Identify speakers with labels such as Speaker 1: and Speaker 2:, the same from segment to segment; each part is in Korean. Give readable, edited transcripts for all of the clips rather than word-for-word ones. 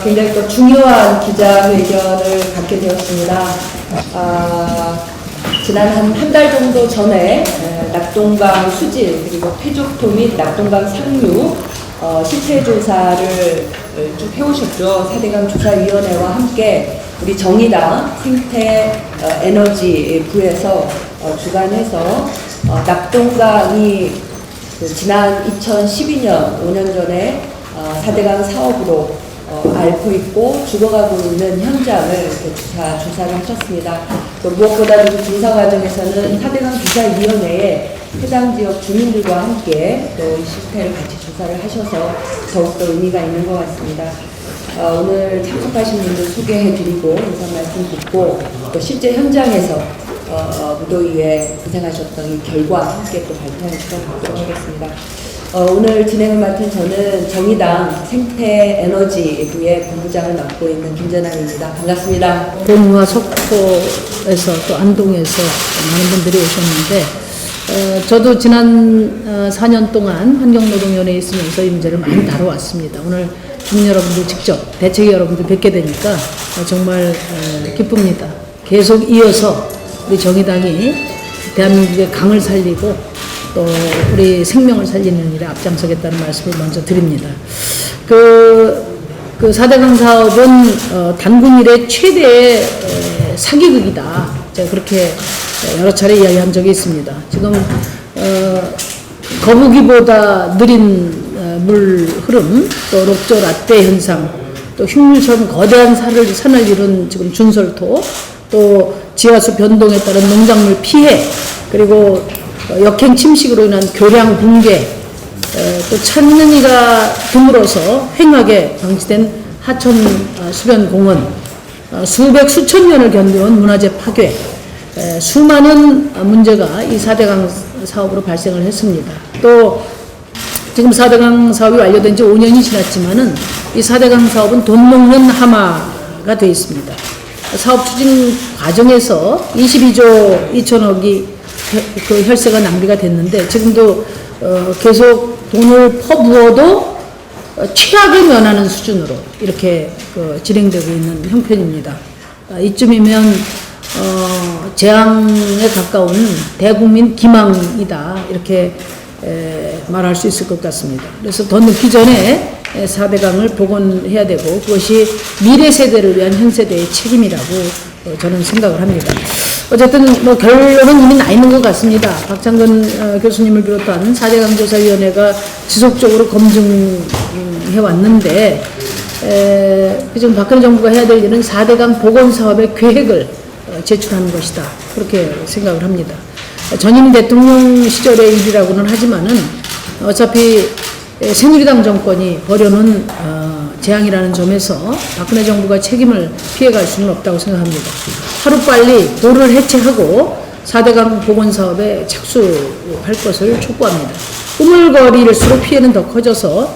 Speaker 1: 굉장히 또 중요한 기자회견을 갖게 되었습니다. 지난 한 달 정도 전에 낙동강 수질 그리고 폐족토 및 낙동강 상류 실태 조사를 쭉 해오셨죠. 4대강 조사위원회와 함께 우리 정의당 생태 에너지 부에서 주관해서 낙동강이 지난 2012년 5년 전에 4대강 사업으로 앓고 있고 죽어가고 있는 현장을 조사를 하셨습니다. 또 무엇보다도 그 조사 과정에서는 4대강 조사위원회에 해당 지역 주민들과 함께 또 이 실태를 같이 조사를 하셔서 더욱더 의미가 있는 것 같습니다. 오늘 참석하신 분들 소개해드리고 인사 말씀 듣고 또 실제 현장에서 무더위에 고생하셨던 이 결과 함께 또 발표하는 시간 갖도록 하겠습니다. 오늘 진행을 맡은 저는 정의당 생태에너지부의 본부장을 맡고 있는 김전환입니다. 반갑습니다.
Speaker 2: 봉우와 석포에서 또 안동에서 많은 분들이 오셨는데 저도 지난 4년 동안 환경노동위원회에 있으면서 이 문제를 많이 다뤄왔습니다. 오늘 주민 여러분들 직접 대책 여러분들 뵙게 되니까 정말 기쁩니다. 계속 이어서 우리 정의당이 대한민국의 강을 살리고 또 우리 생명을 살리는 일에 앞장서겠다는 말씀을 먼저 드립니다. 그 4대강 사업은 단군 이래 최대의 사기극이다. 제가 그렇게 여러 차례 이야기한 적이 있습니다. 지금 거북이보다 느린 물 흐름, 또 록조 라떼 현상, 또 흉물처럼 거대한 산을 이룬 지금 준설토, 또 지하수 변동에 따른 농작물 피해, 그리고 역행 침식으로 인한 교량 붕괴, 또 찾는 이가 드물어서 횡하게 방치된 하천 수변 공원, 수천 년을 견뎌온 문화재 파괴, 수많은 문제가 이 4대강 사업으로 발생을 했습니다. 또 지금 4대강 사업이 완료된 지 5년이 지났지만은 이 4대강 사업은 돈 먹는 하마가 되어 있습니다. 사업 추진 과정에서 22조 2천억이 그 혈세가 낭비가 됐는데 지금도 계속 돈을 퍼부어도 최악을 면하는 수준으로 이렇게 진행되고 있는 형편입니다. 이쯤이면 재앙에 가까운 대국민 기망이다 이렇게 말할 수 있을 것 같습니다. 그래서 더 늦기 전에 4대강을 복원해야 되고 그것이 미래 세대를 위한 현 세대의 책임이라고 저는 생각을 합니다. 어쨌든 결론은 이미 나 있는 것 같습니다. 박창근 교수님을 비롯한 4대강 조사위원회가 지속적으로 검증해 왔는데 지금 박근혜 정부가 해야 될 일은 4대강 복원 사업의 계획을 제출하는 것이다. 그렇게 생각을 합니다. 전임 대통령 시절의 일이라고는 하지만은 어차피 새누리당 정권이 벌여놓은 재앙이라는 점에서 박근혜 정부가 책임을 피해갈 수는 없다고 생각합니다. 하루빨리 도를 해체하고 4대강 복원 사업에 착수할 것을 촉구합니다. 꾸물거릴수록 피해는 더 커져서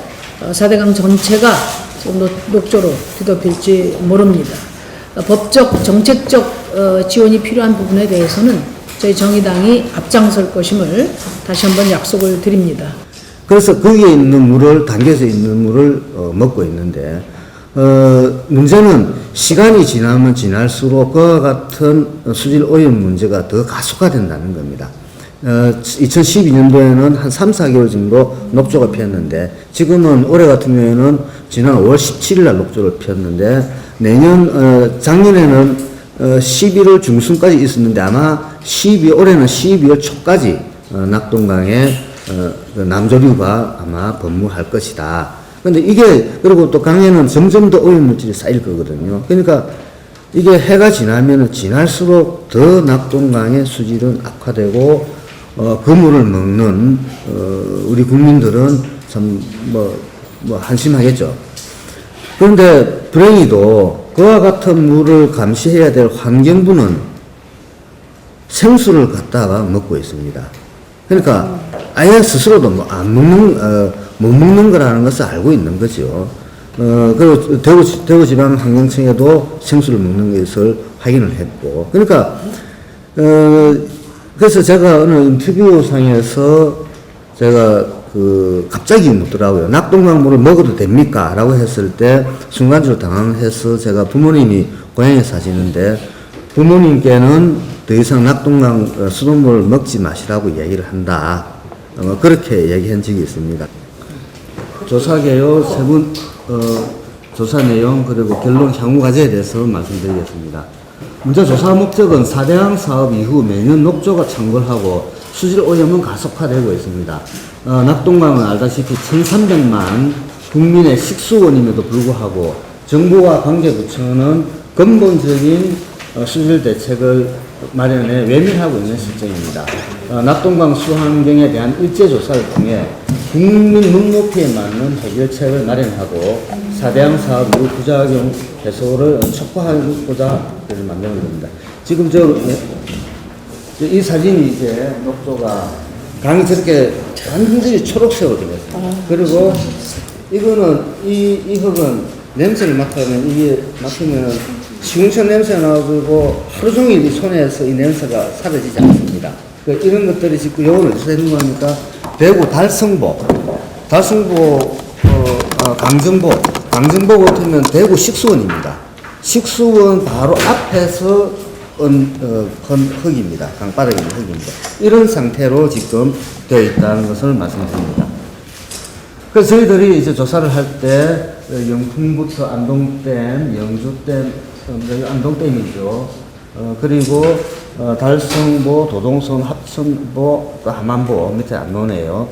Speaker 2: 4대강 전체가 지금 녹조로 뒤덮일지 모릅니다. 법적, 정책적 지원이 필요한 부분에 대해서는 저희 정의당이 앞장설 것임을 다시 한번 약속을 드립니다.
Speaker 3: 그래서 거기에 있는 물을, 담겨져 있는 물을 먹고 있는데, 문제는 시간이 지나면 지날수록 그와 같은 수질 오염 문제가 더 가속화된다는 겁니다. 2012년도에는 한 3, 4개월 정도 녹조가 피었는데, 지금은 올해 같은 경우에는 지난 5월 17일 날 녹조를 피었는데, 작년에는 11월 중순까지 있었는데, 아마 올해는 12월 초까지 낙동강에 남조류가 아마 번무할 것이다. 근데 그리고 또 강에는 점점 더 오염물질이 쌓일 거거든요. 그러니까 이게 해가 지나면 지날수록 더 낙동강의 수질은 악화되고, 그 물을 먹는, 우리 국민들은 참, 한심하겠죠. 그런데 불행히도 그와 같은 물을 감시해야 될 환경부는 생수를 갖다가 먹고 있습니다. 그러니까 아예 스스로도 못 먹는 거라는 것을 알고 있는 거죠. 그리고 대구지방환경청에도 생수를 먹는 것을 확인을 했고. 그러니까, 그래서 제가 어느 인터뷰상에서 제가 갑자기 묻더라고요. 낙동강물을 먹어도 됩니까? 라고 했을 때 순간적으로 당황해서 제가 부모님이 고향에 사시는데 부모님께는 더 이상 낙동강 수돗물을 먹지 마시라고 얘기를 한다. 그렇게 얘기한 적이 있습니다. 조사 개요, 세분, 조사 내용, 그리고 결론 향후 과제에 대해서 말씀드리겠습니다. 먼저 조사 목적은 4대강 사업 이후 매년 녹조가 창궐하고 수질 오염은 가속화되고 있습니다. 낙동강은 알다시피 1300만 국민의 식수원임에도 불구하고 정부와 관계부처는 근본적인 수질 대책을 마련해 외면하고 있는 실정입니다. 낙동강 수환경에 대한 일제 조사를 통해 국민 눈높이에 맞는 해결책을 마련하고 4대강 사업 이후 부작용 해소를 촉구하고자 만드는 겁니다. 지금 이 사진이 이제 녹조가 강이 저렇게 완전히 초록색으로 되었습니다. 그리고 이거는 이 흙은 냄새를 맡으면 이게 맡으면 시궁천 냄새가 나고 하루 종일 이 손에서 이 냄새가 사라지지 않습니다. 이런 것들이 지금 요거는 어디서 되는 겁니까? 대구 달성보 강정보 같으면 대구 식수원입니다. 식수원 바로 앞에서 흙입니다. 강바닥에 있는 흙입니다. 이런 상태로 지금 되어 있다는 것을 말씀드립니다. 그래서 저희들이 이제 조사를 할 때 영풍부터 안동댐, 영주댐, 안동댐이죠. 그리고 달성보, 도동선, 합천보, 또 함안보 밑에 안 나오네요.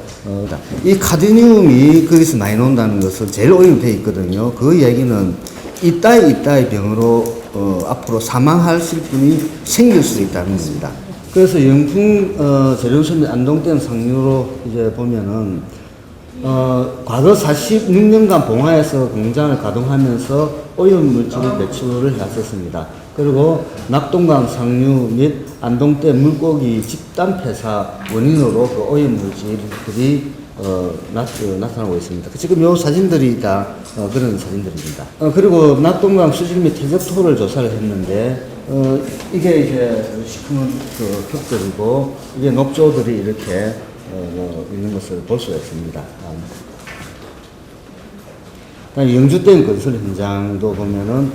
Speaker 3: 이 카드뮴이 거기서 많이 나온다는 것은 제일 오염되어 있거든요. 그 얘기는 이따위 병으로 앞으로 사망하실 분이 생길 수 있다는 겁니다. 그래서 영풍 재료선 안동댐 상류로 이제 보면은 과거 46년간 봉화에서 공장을 가동하면서 오염물질을 배출을 해왔었습니다. 그리고 낙동강 상류 및 안동댐 물고기 집단 폐사 원인으로 그 오염물질들이 나타나고 있습니다. 지금 요 사진들이 다 그런 사진들입니다. 그리고 낙동강 수질 및 퇴적토를 조사를 했는데 이게 이제 시커먼 그 흙들이고 이게 녹조들이 이렇게 있는 것을 볼 수가 있습니다. 영주댐 건설 현장도 보면은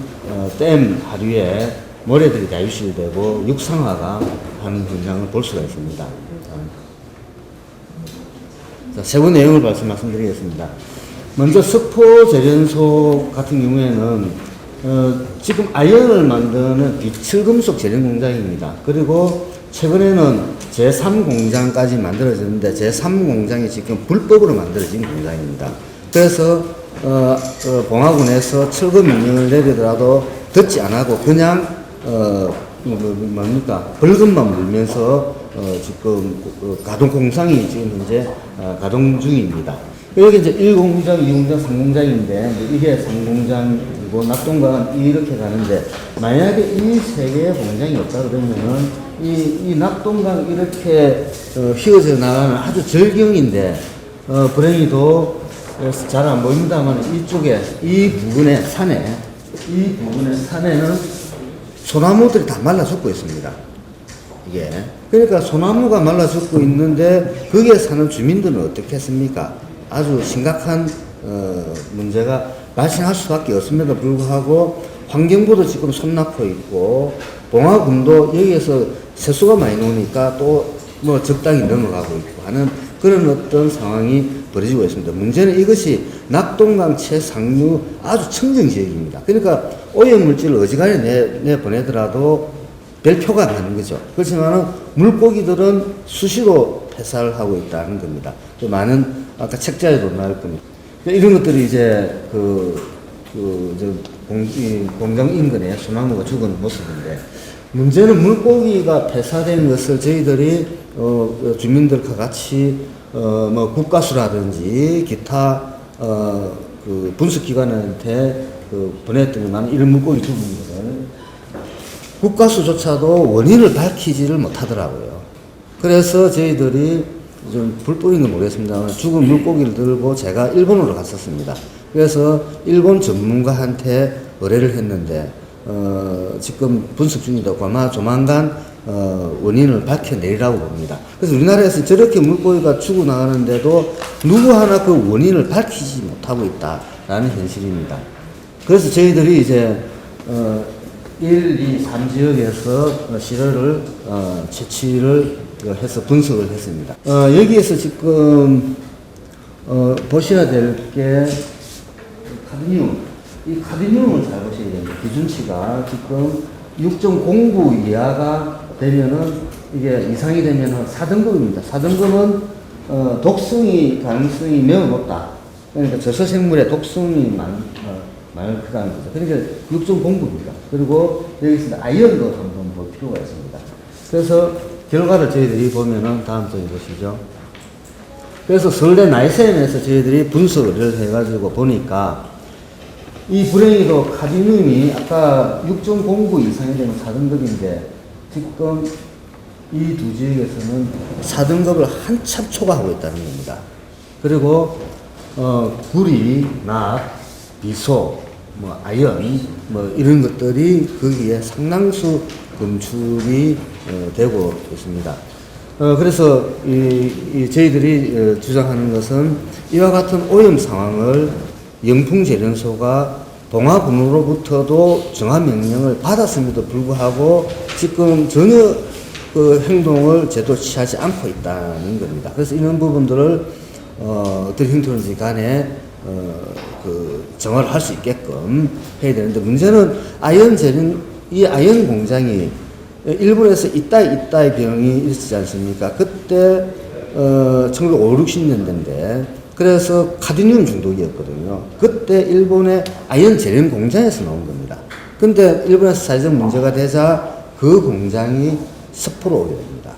Speaker 3: 댐 하류에 모래들이 다 유실되고 육상화가 하는 현장을 볼 수가 있습니다. 자, 세부 내용을 말씀드리겠습니다. 먼저 석포제련소 같은 경우에는 지금 아연을 만드는 비철금속 제련 공장입니다. 그리고 최근에는 제3공장까지 만들어졌는데 제3공장이 지금 불법으로 만들어진 공장입니다. 그래서 봉화군에서 철거 명령을 내리더라도 듣지 않고 그냥 벌금만 물면서 지금 가동 공장이 지금 현재 가동 중입니다. 여기 이제 1공장, 2공장, 3공장인데 이게 3공장이고 낙동강은 이렇게 가는데 만약에 이 세 개의 공장이 없다 그러면은 이 낙동강 이렇게 휘어져 나가는 아주 절경인데 불행히도 잘 안 보입니다만 이쪽에 이 부분의 산에는 소나무들이 다 말라 죽고 있습니다. 이게 그러니까 소나무가 말라 죽고 있는데 거기에 사는 주민들은 어떻겠습니까? 아주 심각한 문제가 발생할 수밖에 없음에도 불구하고 환경부도 지금 손놓고 있고 봉화군도 여기에서 세수가 많이 나오니까 또 뭐 적당히 넘어가고 있고 하는 그런 어떤 상황이 벌어지고 있습니다. 문제는 이것이 낙동강 최상류 아주 청정지역입니다. 그러니까 오염물질을 어지간히 내보내더라도 별 표가 안 나는 거죠. 그렇지만은 물고기들은 수시로 폐사를 하고 있다는 겁니다. 또 많은 아까 책자에도 나올 겁니다. 이런 것들이 이제 공장 인근에 소나무가 죽은 모습인데 문제는 물고기가 폐사된 것을 저희들이 주민들과 같이 뭐 국가수라든지 기타 그 분석기관한테 보냈더니만 이런 물고기 죽은 것을 국가수조차도 원인을 밝히지를 못하더라고요. 그래서 저희들이 좀 불법인 건 모르겠습니다만 죽은 물고기를 들고 제가 일본으로 갔었습니다. 그래서 일본 전문가한테 의뢰를 했는데 지금 분석 중이다. 아마 조만간 원인을 밝혀내리라고 봅니다. 그래서 우리나라에서 저렇게 물고기가 죽어나가는데도 누구 하나 그 원인을 밝히지 못하고 있다라는 현실입니다. 그래서 저희들이 이제 1, 2, 3 지역에서 시료를 채취를 해서 분석을 했습니다. 여기에서 지금 보셔야 될 게 카드뮴. 이 카드뮴을 잘 보셔야 됩니다. 기준치가 지금 6.09 이하가 되면은 이게 이상이 되면은 4등급입니다. 4등급은 독성이 가능성이 매우 높다. 그러니까 저소생물의 독성이 많다는 거죠. 그러니까 6.09입니다. 그리고 여기서 아이언도 한번 볼 필요가 있습니다. 그래서 결과를 저희들이 보면은 다음 장에 보시죠. 그래서 서울대 나이센에서 저희들이 분석을 해가지고 보니까 이 불행히도 카드뮴이 아까 6.09 이상이 되면 4등급인데 지금 이 두 지역에서는 4등급을 한참 초과하고 있다는 겁니다. 그리고 구리, 납, 비소, 아연 이런 것들이 거기에 상당수 검출이 되고 있습니다. 그래서 저희들이 주장하는 것은 이와 같은 오염 상황을 영풍재련소가 동아군으로부터도 정화 명령을 받았음에도 불구하고 지금 전혀 그 행동을 제대로 취하지 않고 있다는 겁니다. 그래서 이런 부분들을 어떤 형태로든지 간에 그 정화를 할 수 있게끔 해야 되는데 문제는 이 아연 공장이 일본에서 이따이 병이 있었지 않습니까? 그때 1950, 60년대인데 그래서 카드뮴 중독이었거든요. 그때 일본의 아연 재련 공장에서 나온 겁니다. 근데 일본에서 사회적 문제가 되자 그 공장이 섭포로 오게 됩니다.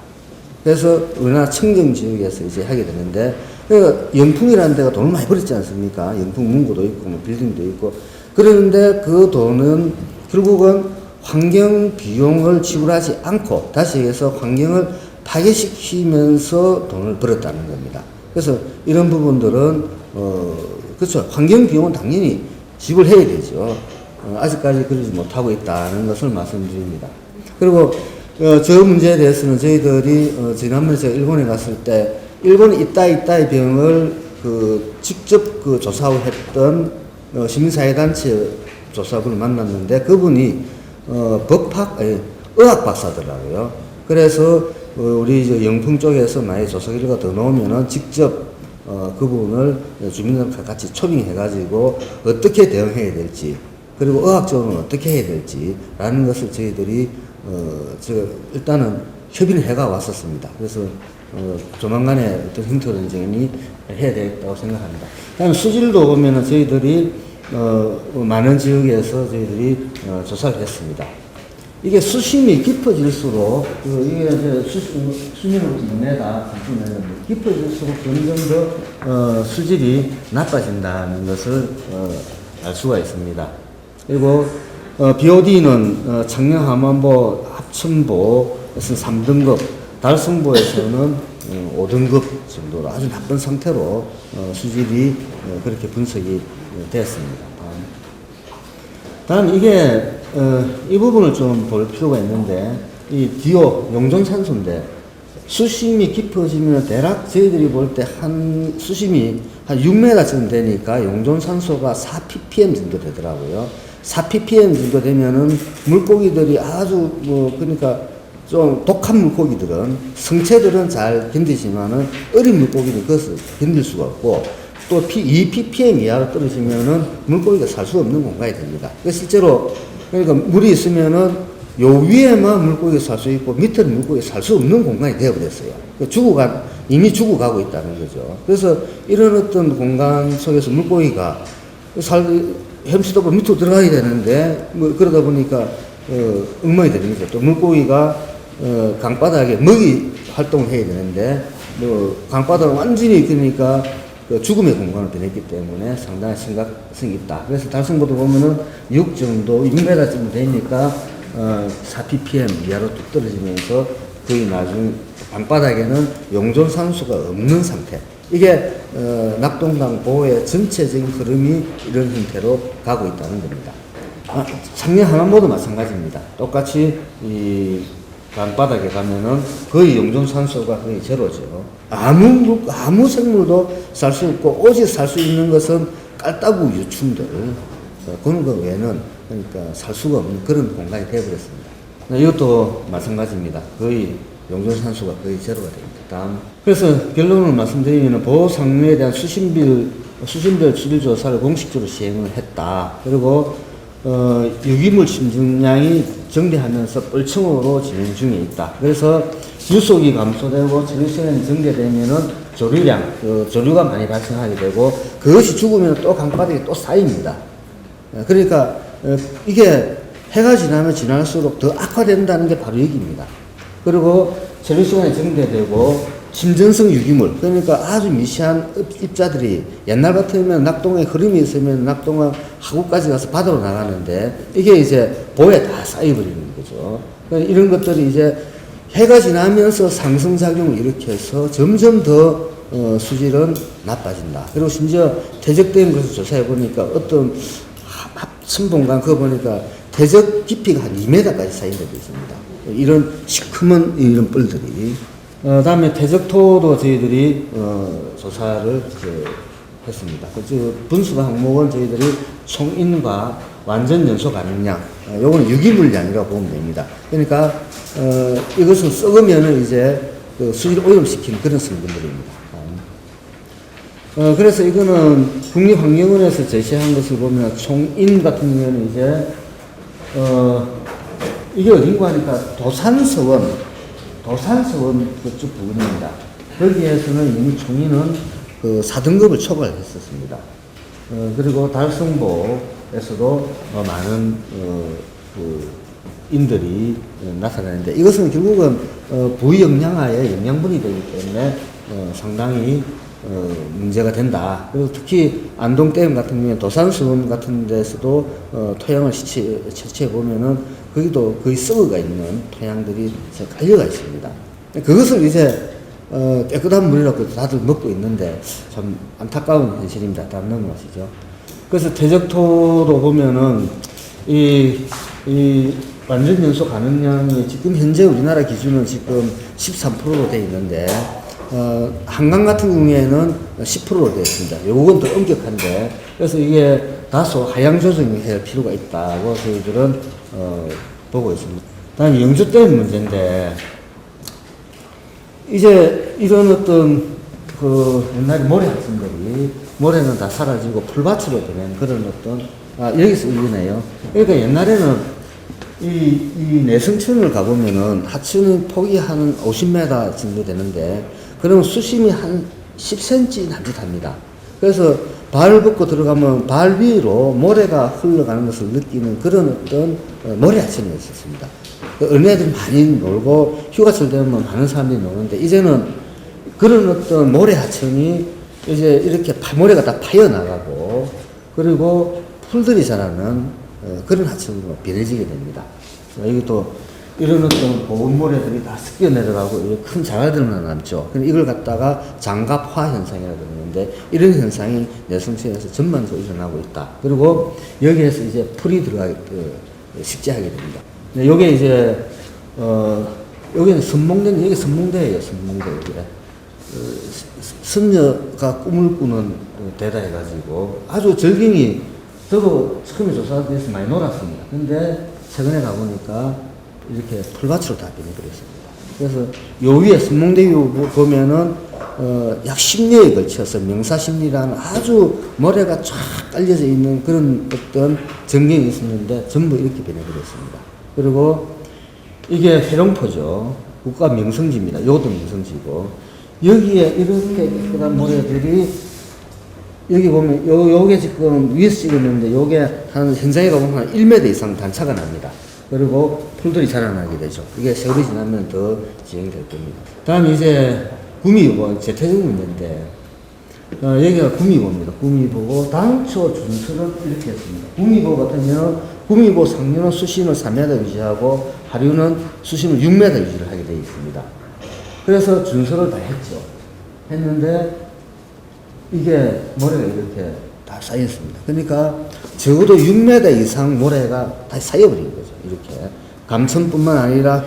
Speaker 3: 그래서 우리나라 청정 지역에서 이제 하게 되는데, 그러니까 영풍이라는 데가 돈을 많이 벌었지 않습니까? 영풍 문구도 있고, 빌딩도 있고. 그러는데 그 돈은 결국은 환경 비용을 지불하지 않고, 다시 얘기해서 환경을 파괴시키면서 돈을 벌었다는 겁니다. 그래서 이런 부분들은, 그렇죠. 환경 비용은 당연히 지불해야 되죠. 아직까지 그러지 못하고 있다는 것을 말씀드립니다. 그리고 저 문제에 대해서는 저희들이 지난번에 제가 일본에 갔을 때 일본이 이따이 병을 직접 조사하고 했던 시민사회단체 조사분을 만났는데 그분이 의학 박사더라고요. 그래서 우리 영풍 쪽에서 만약에 조사 결과가 더 나오면은 직접 그분을 주민들과 같이 초빙해가지고 어떻게 대응해야 될지 그리고 의학적으로는 어떻게 해야 될지라는 것을 저희들이 일단은 협의를 해가 왔었습니다. 그래서 조만간에 어떤 형태론쟁이 해야 되겠다고 생각합니다. 다음 수질도 보면은 저희들이 많은 지역에서 저희들이 조사를 했습니다. 이게 수심이 깊어질수록 이게 수심으로부터 2m, 3m 깊어질수록 점점 더 수질이 나빠진다는 것을 알 수가 있습니다. 그리고 BOD는 창녕 하만보 합천보에서는 3등급, 달성보에서는 5등급 정도로 아주 나쁜 상태로 수질이 그렇게 분석이 되었습니다. 다음 이게 이 부분을 좀 볼 필요가 있는데 이 DO 용존산소인데 수심이 깊어지면 대략 저희들이 볼 때 수심이 한 6m쯤 되니까 용존산소가 4ppm 정도 되더라고요. 4ppm 정도 되면은 물고기들이 아주 그러니까 좀 독한 물고기들은 성체들은 잘 견디지만은 어린 물고기는 그것을 견딜 수가 없고 또 2ppm 이하로 떨어지면은 물고기가 살 수 없는 공간이 됩니다. 실제로 그러니까 물이 있으면은 요 위에만 물고기가 살 수 있고 밑에는 물고기가 살 수 없는 공간이 되어버렸어요. 이미 죽어가고 있다는 거죠. 그래서 이런 어떤 공간 속에서 물고기가 햄스터가 밑으로 들어가야 되는데 그러다 보니까 엉망이 되는 거죠. 또 물고기가 강바닥에 먹이 활동을 해야 되는데 강바닥은 완전히 그러니까 죽음의 공간을 변했기 때문에 상당히 심각성이 있다. 그래서 달성보도 보면은 6 정도, 6m쯤 되니까 4ppm 이하로 뚝 떨어지면서 거의 나중 방바닥에는 용존산소가 없는 상태. 이게 낙동강 보호의 전체적인 흐름이 이런 형태로 가고 있다는 겁니다. 창녕 하만보도 마찬가지입니다. 똑같이 강바닥에 가면은 거의 용존산소가 거의 제로죠. 아무 생물도 살 수 없고 오직 살 수 있는 것은 깔따구 유충들 그런 거 외에는 그러니까 살 수가 없는 그런 공간이 되어버렸습니다. 이것도 마찬가지입니다. 거의 용존산소가 거의 제로가 됩니다. 다음. 그래서 결론을 말씀드리면 보호상류에 대한 수신별 추질 조사를 공식적으로 시행을 했다. 그리고 유기물 침중량이 정대하면서 뻘층으로 진행 중에 있다. 그래서 유속이 감소되고 체류 시간이 정대되면은 조류가 많이 발생하게 되고 그것이 죽으면 또 강바닥에 또 쌓입니다. 그러니까 이게 해가 지나면 지날수록 더 악화된다는 게 바로 여기입니다. 그리고 체류 시간이 정대되고 침전성 유기물, 그러니까 아주 미세한 입자들이 옛날 같으면 낙동에 흐름이 있으면 낙동은 하구까지 가서 바다로 나가는데 이게 이제 보에 다 쌓여버리는 거죠. 이런 것들이 이제 해가 지나면서 상승작용을 일으켜서 점점 더 수질은 나빠진다. 그리고 심지어 퇴적된 것을 조사해 보니까 어떤 합천봉강 그거 보니까 퇴적 깊이가 한 2m까지 쌓인 데도 있습니다. 이런 시커먼 이런 뿔들이. 다음에 퇴적토도 저희들이 조사를 했습니다. 그 분수가 항목은 저희들이 총인과 완전 연소 가능량, 요거는 유기물량이라고 보면 됩니다. 그러니까 이것은 썩으면은 이제 그 수질을 오염시키는 그런 성분들입니다. 그래서 이거는 국립환경원에서 제시한 것을 보면 총인 같은 경우에는 이제 이게 어딘가 하니까 도산서원 그쪽 부근입니다. 거기에서는 이미 총인은 그 4등급을 초과했었습니다. 그리고 달성보에서도 많은 그 인들이 나타나는데 이것은 결국은 부영양하의 영양분이 되기 때문에 상당히 문제가 된다. 그리고 특히 안동댐 같은 경우에 도산수원 같은 데서도 토양을 채취해 보면은 거기도 거의 썩어가 있는 토양들이 깔려가 있습니다. 그것을 이제 깨끗한 물이라고 다들 먹고 있는데 참 안타까운 현실입니다. 다음 넘어가시죠. 그래서 퇴적토도 보면은 이 완전 연소 가능량이 지금 현재 우리나라 기준은 지금 13%로 되어 있는데 한강 같은 경우에는 10%로 되어 있습니다. 요건 더 엄격한데 그래서 이게 다소 하향 조정을 할 필요가 있다고 저희들은 보고 있습니다. 다음 영주댐 문제인데 이제 이런 어떤 그 옛날에 모래 학생들이 모래는 다 사라지고 풀밭으로 되는 그런 어떤 여기서 이거네요. 그러니까 옛날에는 이 내성천을 가보면은 하천의 폭이 한 50m 정도 되는데 그러면 수심이 한 10cm 남짓합니다. 그래서 발 벗고 들어가면 발 위로 모래가 흘러가는 것을 느끼는 그런 어떤 모래 하천이었습니다. 어린애들이 많이 놀고 휴가철 되면 많은 사람들이 노는데 이제는 그런 어떤 모래 하천이 이제 이렇게 모래가 다 파여나가고 그리고 풀들이 자라는 그런 하천으로 변해지게 됩니다. 여기 또 이런 어떤 고운 모래들이 다 습겨 내려가고 큰 자갈들만 남죠. 그럼 이걸 갖다가 장갑화 현상이라고 그러는데 이런 현상이 내성천에서 전반적으로 일어나고 있다. 그리고 여기에서 이제 풀이 들어가기 식재하게 됩니다. 요게 이제 여기는 선몽대는 여기 선몽대예요. 선몽대 여기에 선녀가 꿈을 꾸는 데다 해가지고 아주 절경이 저도 처음에 조사돼서 많이 놀았습니다. 근데 최근에 가보니까 이렇게 풀밭으로 다 변해버렸습니다. 그래서 요 위에 선몽대 위 보면은 약 10리에 걸쳐서 명사십리라는 아주 모래가 쫙 깔려져 있는 그런 어떤 전경이 있었는데 전부 이렇게 변해버렸습니다. 그리고 이게 회룡포죠. 국가 명성지입니다. 이것도 명성지고 여기에 이렇게 깨끗한 모래들이 여기 보면 요게 지금 위에서 찍었는데 요게 한 현장에 가보면 한 1m 이상 단차가 납니다. 그리고 풀들이 자라나게 되죠. 이게 세월이 지나면 더 진행될 겁니다. 다음 이제 구미보, 재퇴적 문제인데, 여기가 구미보입니다. 구미보고, 당초 준설은 이렇게 했습니다. 구미보 같은 경우는, 구미보 상류는 수심을 3m 유지하고, 하류는 수심을 6m 유지를 하게 되어 있습니다. 그래서 준설을 다 했는데, 이게 모래가 이렇게 다 쌓였습니다. 그러니까 적어도 6m 이상 모래가 다 쌓여버린 거죠. 이렇게 감천뿐만 아니라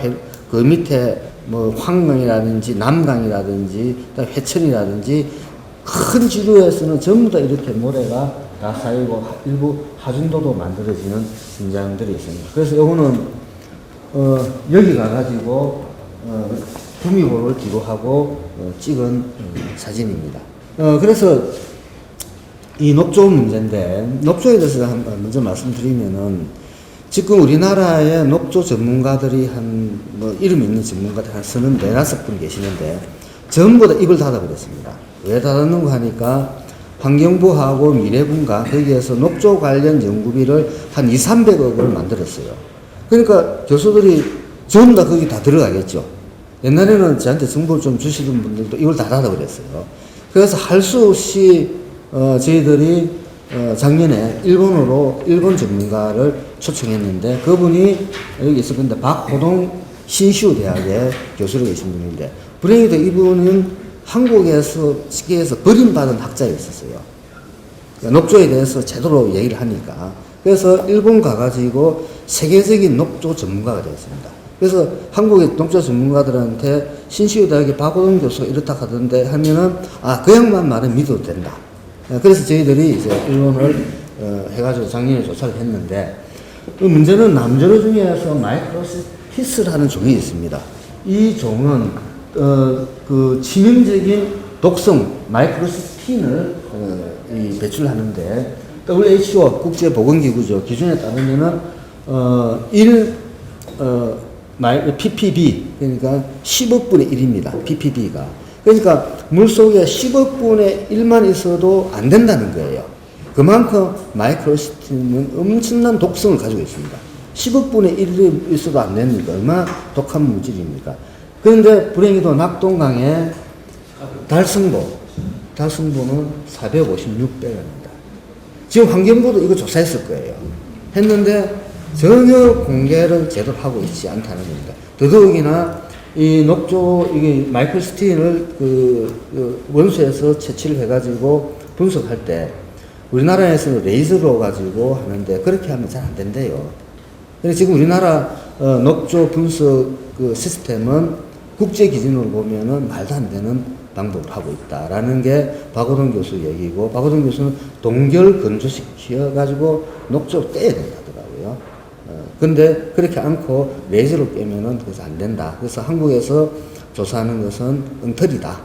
Speaker 3: 그 밑에 뭐 황강이라든지 남강이라든지 회천이라든지 큰 지류에서는 전부 다 이렇게 모래가 다 쌓이고 일부 하중도도 만들어지는 현장들이 있습니다. 그래서 요거는 여기 가가지고 구미호를 기록하고 찍은 사진입니다. 그래서 이 녹조 문제인데, 녹조에 대해서 먼저 말씀드리면은, 지금 우리나라의 녹조 전문가들이 이름 있는 전문가들 한 34분 계시는데, 전부 다 입을 닫아버렸습니다. 왜 닫았는가 하니까, 환경부하고 미래부가 거기에서 녹조 관련 연구비를 한 200~300억을 만들었어요. 그러니까 교수들이 전부 다 거기 다 들어가겠죠. 옛날에는 저한테 정보를 좀 주시던 분들도 이걸 다 닫아버렸어요. 그래서 할 수 없이 저희들이 작년에 일본 전문가를 초청했는데, 그분이 여기 있을 건데 박호동 신시우대학의 교수로 계신 분인데, 불행히도 이분은 한국에서 쉽게 해서 버림받은 학자였었어요. 그러니까 녹조에 대해서 제대로 얘기를 하니까. 그래서 일본 가가지고 세계적인 녹조 전문가가 되었습니다. 그래서 한국의 녹조 전문가들한테 신시우대학의 박호동 교수가 이렇다 하던데 하면은, 그 양반 말은 믿어도 된다. 그래서 저희들이 이제 일본을 해가지고 작년에 조사를 했는데, 그 문제는 남조류 중에서 마이크로시티스라는 종이 있습니다. 이 종은 그 치명적인 독성 마이크로시틴을 배출하는데, WHO 국제보건기구죠 기준에 따르면은 ppb, 그러니까 10억분의 1입니다. ppb가. 그러니까 물속에 10억분의 1만 있어도 안 된다는 거예요. 그만큼 마이크로시틴은 엄청난 독성을 가지고 있습니다. 10억분의 1이 있어도 안 되니까 얼마나 독한 물질입니까? 그런데 불행히도 낙동강의 달성보는 456배입니다. 지금 환경부도 이거 조사했을 거예요. 했는데 전혀 공개를 제대로 하고 있지 않다는 겁니다. 더더욱이나 이 녹조, 이게 마이크로시틴을 원소에서 채취를 해가지고 분석할 때 우리나라에서는 레이저로 가지고 하는데 그렇게 하면 잘 안 된대요. 그래서 지금 우리나라 녹조 분석 시스템은 국제 기준으로 보면은 말도 안 되는 방법을 하고 있다라는 게 박호동 교수 얘기고, 박호동 교수는 동결 건조시켜가지고 녹조 떼야 된다더라고요. 근데 그렇게 않고 레이저로 깨면은 그래서 안 된다. 그래서 한국에서 조사하는 것은 엉터리다.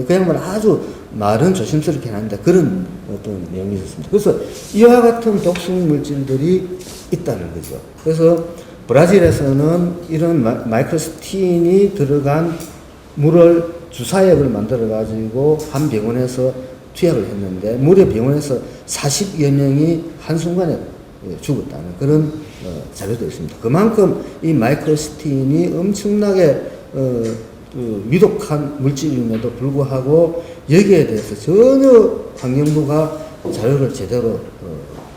Speaker 3: 그냥 아주 말은 조심스럽게 하는데 그런 어떤 내용이 있었습니다. 그래서 이와 같은 독성 물질들이 있다는 거죠. 그래서 브라질에서는 이런 마이크로시틴이 들어간 물을 주사액을 만들어 가지고 한 병원에서 투약을 했는데 무려 병원에서 40여 명이 한순간에 죽었다는 그런 자료도 있습니다. 그만큼 이 마이크로시틴이 엄청나게 위독한 물질임에도 불구하고 여기에 대해서 전혀 환경부가 자료를 제대로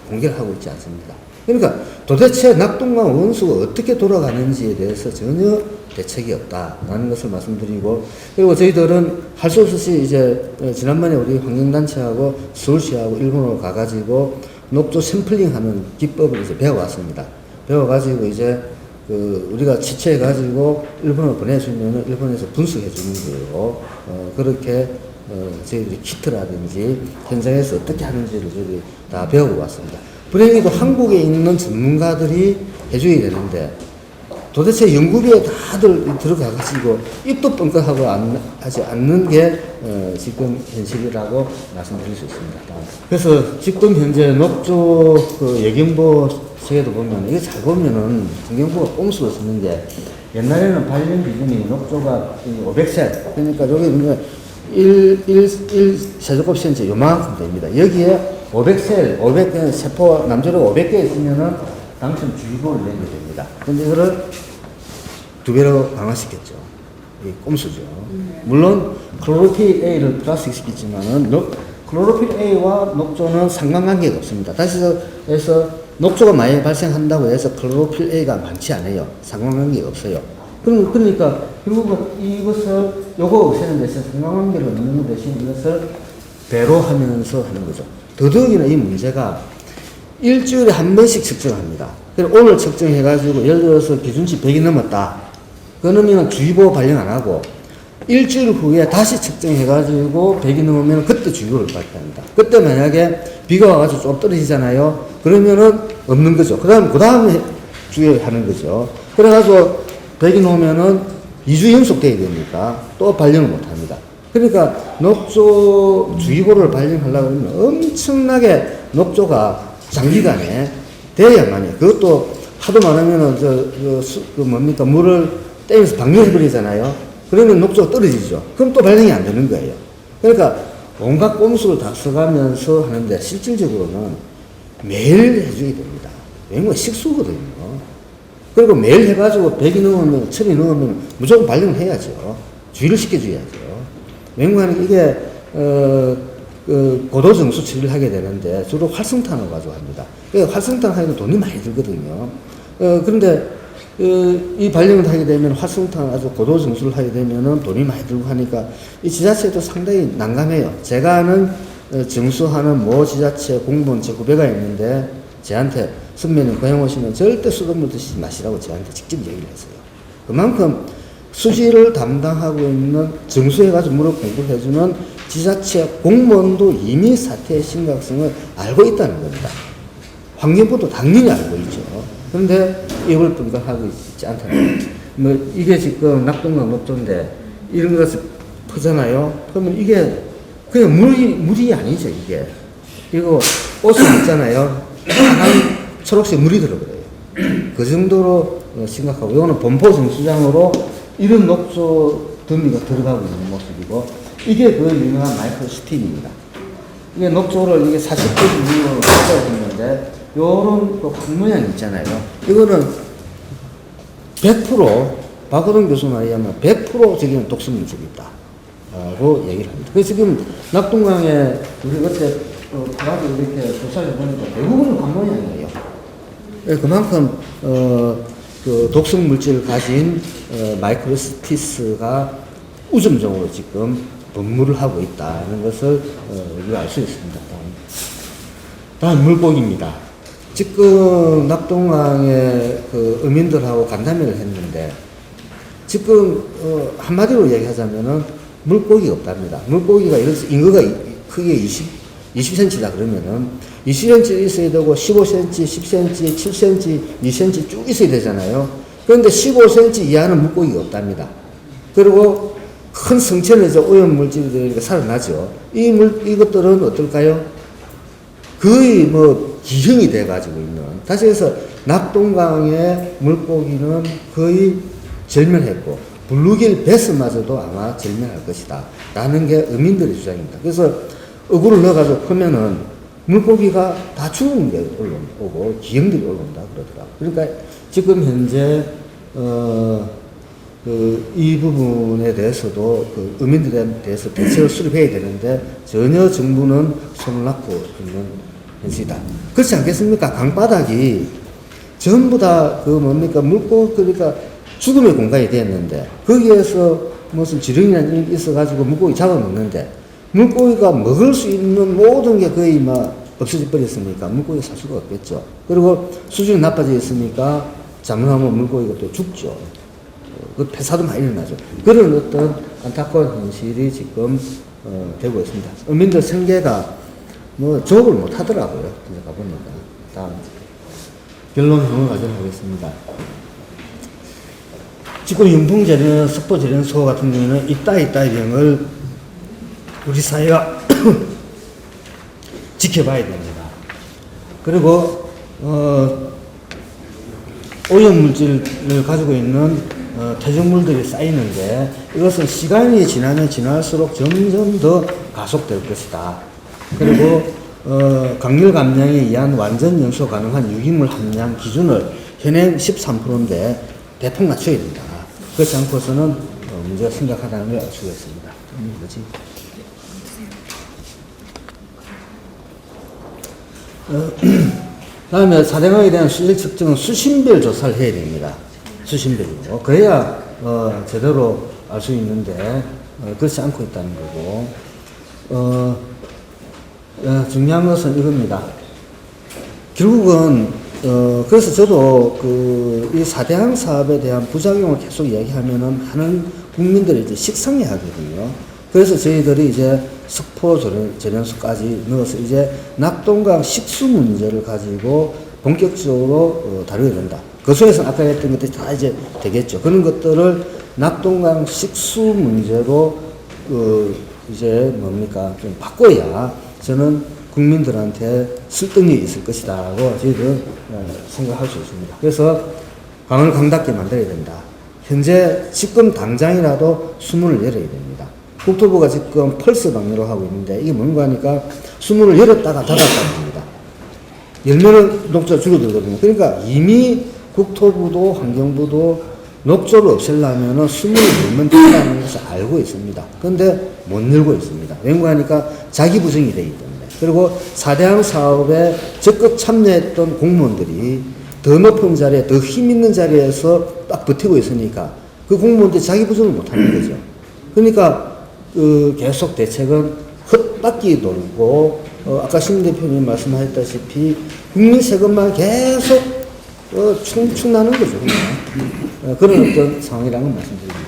Speaker 3: 공개를 하고 있지 않습니다. 그러니까 도대체 낙동강 원수가 어떻게 돌아가는지에 대해서 전혀 대책이 없다라는 것을 말씀드리고, 그리고 저희들은 할 수 없이 이제 지난번에 우리 환경단체하고 서울시하고 일본으로 가가지고 녹조 샘플링하는 기법을 이제 배워왔습니다. 배워가지고 이제 우리가 취체해가지고 일본으로 보내주면은 일본에서 분석해주는 거예요. 그렇게 저희들이 키트라든지 현장에서 어떻게 하는지를 저희들이 다 배우고 왔습니다. 불행히도 한국에 있는 전문가들이 해줘야 되는데 도대체 연구비에 다들 들어가가지고 입도 뻥끗하고 하지 않는 게 지금 현실이라고 말씀드릴 수 있습니다. 그래서 지금 현재 녹조 예경보 책에도 보면 이거 잘 보면은 환경부가 꼼수를 쓰는 게, 옛날에는 발견 기준이 녹조가 500셀, 그러니까 여기 보면 1 세제곱센치 요만큼 됩니다. 여기에 500셀, 500개 세포 남조류가 500개 있으면은 당첨 주의보를 내게 됩니다. 근데 이거를 2배로 강화시켰죠. 이 꼼수죠. 물론 클로로필 A를 플러스 시키지만은 클로로필 A와 녹조는 상관관계가 없습니다. 다시 해서 녹조가 많이 발생한다고 해서 클로로필 A가 많지 않아요. 상관관계가 없어요. 그러니까 결국은 이것을 요거 없애는 대신 상관관계를 넣는 대신 이것을 배로 하면서 하는 거죠. 더더욱이나 이 문제가 일주일에 한 번씩 측정합니다. 그래서 오늘 측정해가지고 예를 들어서 기준치 100이 넘었다. 그러면 주의보 발령 안 하고 일주일 후에 다시 측정해가지고 100이 넘으면 그때 주의보를 발표합니다. 그때 만약에 비가 와가지고 좀 떨어지잖아요. 그러면은 없는 거죠. 그 다음에 주의하는 거죠. 그래가지고 100이 넘으면은 2주 연속 돼야 되니까 또 발령을 못 합니다. 그러니까 녹조 주의보를 발령하려고 하면 엄청나게 녹조가 장기간에 돼야만이, 그것도 하도 많으면은 뭡니까, 물을 떼면서 방류해버리잖아요. 그러면 녹조가 떨어지죠. 그럼 또 발령이 안 되는 거예요. 그러니까 온갖 꼼수를 다 써가면서 하는데 실질적으로는 매일 해주게 됩니다. 왜냐면 식수거든요. 그리고 매일 해가지고 100이 넘으면, 1000이 넘으면 무조건 발령을 해야죠. 주의를 시켜줘야죠. 왜냐면 이게, 고도정수 처리를 하게 되는데 주로 활성탄을 가지고 합니다. 활성탄 하기는 돈이 많이 들거든요. 그런데 이 발령을 하게 되면 활성탄 아주 고도정수를 하게 되면은 돈이 많이 들고 하니까 이 지자체도 상당히 난감해요. 제가 아는 정수하는 모 지자체 공무원 제 후배가 있는데 저한테 선배님 고향 오시면 절대 수돗물 드시지 마시라고 저한테 직접 얘기를 했어요. 그만큼 수지를 담당하고 있는 정수해가지고 물을 공급해주는 지자체 공무원도 이미 사태의 심각성을 알고 있다는 겁니다. 환경부도 당연히 알고 있죠. 그런데 이걸 분석하고 있지 않다는 거죠. 뭐 이게 지금 낙동강 녹조인데 이런 것을 퍼잖아요. 그러면 이게 그냥 물이 아니죠. 이게 이거 옷을 입잖아요. 하얀 초록색 물이 들어버려요. 그 정도로 심각하고, 이거는 범포 정수장으로 이런 녹조 더미가 들어가고 있는 모습이고, 이게 그 유명한 마이크로 스팀입니다. 이게 녹조를 이게 40kg 정도로 녹여줬는데, 요런 그황 모양 있잖아요. 이거는 100% 박호동 교수 말에 의하면 100% 저기는 독성물질이 있다 라고 얘기를 합니다. 그래서 지금 낙동강에 우리 그때 가가지고 이렇게 조사를 해보니까 대부분은 황 모양이에요. 그만큼 그 독성 물질을 가진 마이크로스티스가 우점적으로 지금 분무를 하고 있다는 것을 우리가 알 수 있습니다. 다음 물고기입니다. 지금 낙동강에 그 어민들하고 간담회를 했는데 지금 한마디로 얘기하자면은 물고기가 없답니다. 물고기가 이래서 인거가 크게 20cm다 그러면은 20cm 있어야 되고 15cm, 10cm, 7cm, 2cm 쭉 있어야 되잖아요. 그런데 15cm 이하는 물고기가 없답니다. 그리고 큰 성체는 오염물질들이 살아나죠. 이것들은 어떨까요? 거의 뭐 기형이 돼가지고 있는, 다시 해서 낙동강의 물고기는 거의 절멸했고 블루길 베스마저도 아마 절멸할 것이다 라는 게 어민들의 주장입니다. 그래서 어구를 넣어가지고 보면은 물고기가 다 죽은 게 올라오고 기형들이 올라온다 그러더라고요. 그러니까 지금 현재 이 부분에 대해서도 그 어민들에 대해서 대책을 수립해야 되는데 전혀 정부는 손을 놨고 있는 현실이다. 그렇지 않겠습니까? 강바닥이 전부 다 그 뭡니까 물고기, 그러니까 죽음의 공간이 되었는데 거기에서 무슨 지렁이나 이런 게 있어가지고 물고기 잡아먹는데 물고기가 먹을 수 있는 모든 게 거의 막 없어져 버렸으니까 물고기 살 수가 없겠죠. 그리고 수준이 나빠져 있으니까 잘못하면 물고기가 또 죽죠. 그 폐사도 많이 일어나죠. 그런 어떤 안타까운 현실이 지금 되고 있습니다. 어민들 생계가 뭐 조업을 못 하더라고요. 진짜 가보니까. 다음 결론을 가져가 보겠습니다. 지금 윤풍재련, 석포재련소 같은 경우는 이따의 병을 우리 사회가 지켜봐야 됩니다. 그리고 오염물질을 가지고 있는 퇴적물들이 쌓이는데 이것은 시간이 지나면 지날수록 점점 더 가속될 것이다. 그리고 강렬 감량에 의한 완전 연소 가능한 유기물 함량 기준을 현행 13%인데 대폭 낮춰야 된다. 그렇지 않고서는 문제가 심각하다는 걸 알 수가 있습니다. 뭐지? 다음에 사대강에 대한 수질 측정은 수신별 조사를 해야 됩니다. 수신별로. 그래야 제대로 알 수 있는데 그렇지 않고 있다는 거고, 중요한 것은 이겁니다. 결국은 그래서 저도 이 4대항 사업에 대한 부작용을 계속 이야기하면은 많은 국민들이 이제 식상해 하거든요. 그래서 저희들이 이제 석포 절연소까지 넣어서 이제 낙동강 식수 문제를 가지고 본격적으로 다루게 된다. 그 속에서 아까 했던 것들이 다 이제 되겠죠. 그런 것들을 낙동강 식수 문제로 이제 뭡니까 좀 바꿔야 저는 국민들한테 설득력이 있을 것이다라고 저희들은 생각할 수 있습니다. 그래서 강을 강답게 만들어야 된다. 현재 지금 당장이라도 수문을 열어야 됩니다. 국토부가 지금 펄스 방류로 하고 있는데 이게 뭔가 하니까 수문을 열었다가 닫았다고 합니다. 열면은 녹조가 줄어들거든요. 그러니까 이미 국토부도 환경부도 녹조를 없애려면 수문을 열면 된다는 것을 알고 있습니다. 그런데 못 열고 있습니다. 왠가 하니까 자기 부정이 되기 때문에. 그리고 4대항 사업에 적극 참여했던 공무원들이 더 높은 자리에, 더 힘 있는 자리에서 딱 버티고 있으니까 그 공무원들이 자기 부정을 못하는 거죠. 그러니까 계속 대책은 헛바퀴 돌고 아까 심 대표님 말씀하셨다시피 국민 세금만 계속 충나는 거죠. 그런 어떤 상황이라는 걸 말씀드립니다.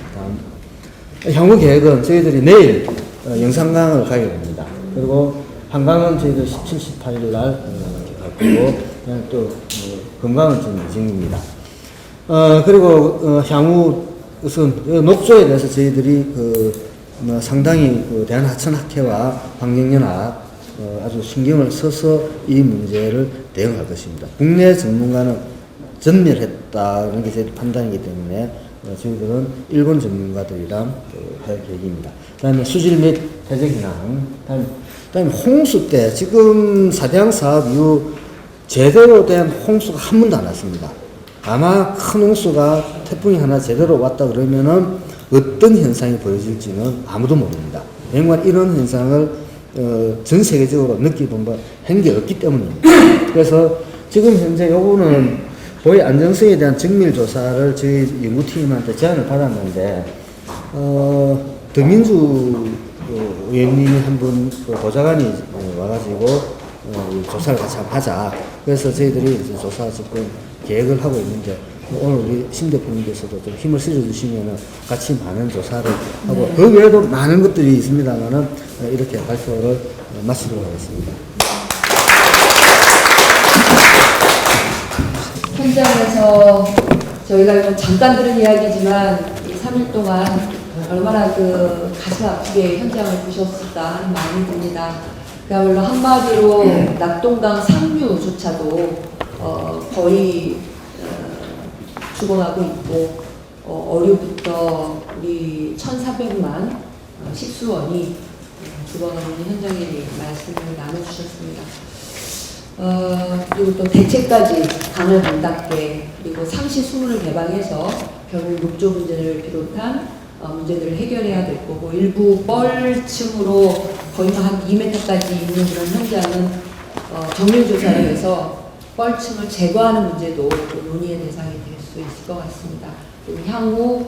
Speaker 3: 향후 계획은 저희들이 내일 영산강을 가게 됩니다. 그리고 한강은 저희들 17, 18일 날 가고 그냥 또 금강은 지금 예정입니다. 그리고 향후 우선 녹조에 대해서 저희들이 상당히 대한하천학회와 환경연합 아주 신경을 써서 이 문제를 대응할 것입니다. 국내 전문가는 전멸했다는 게 제 판단이기 때문에 저희들은 일본 전문가들이랑 할 계획입니다. 그 다음에 수질 및 해적 현황, 그다음에 홍수 때 지금 4대항 사업 이후 제대로 된 홍수가 한 번도 안 왔습니다. 아마 큰 홍수가 태풍이 하나 제대로 왔다 그러면은 어떤 현상이 보여질지는 아무도 모릅니다. 정말 이런 현상을 전 세계적으로 느끼본 바 한 게 없기 때문입니다. 그래서 지금 현재 요거는 보의 안정성에 대한 정밀 조사를 저희 연구팀한테 제안을 받았는데 더민주 의원님이 한 분 보좌관이 와가지고 조사를 같이 한번 하자. 그래서 저희들이 이제 조사 지금 계획을 하고 있는데 오늘 우리 심 대표님께서도 좀 힘을 실어주시면 같이 많은 조사를 하고 그 외에도 많은 것들이 있습니다만은 이렇게 발표를 마치도록 하겠습니다.
Speaker 1: 현장에서 저희가 이건 잠깐 들은 이야기지만 이 3일 동안 얼마나 가슴 아프게 현장을 보셨을까 하는 마음이 듭니다. 그야말로 한마디로 낙동강 상류조차도 거의 죽어가고 있고 어류부터 우리 1,400만 식수원이 죽어가는 현장에 말씀을 나눠주셨습니다. 그리고 또 대책까지 강을 반답게 그리고 상시 수문을 개방해서 결국 녹조 문제를 비롯한 문제들을 해결해야 될 거고 일부 뻘층으로 거의 한 2m까지 있는 그런 현장은 정밀조사를 해서 뻘층을 제거하는 문제도 논의의 대상이 될 수 있을 것 같습니다. 그리고 향후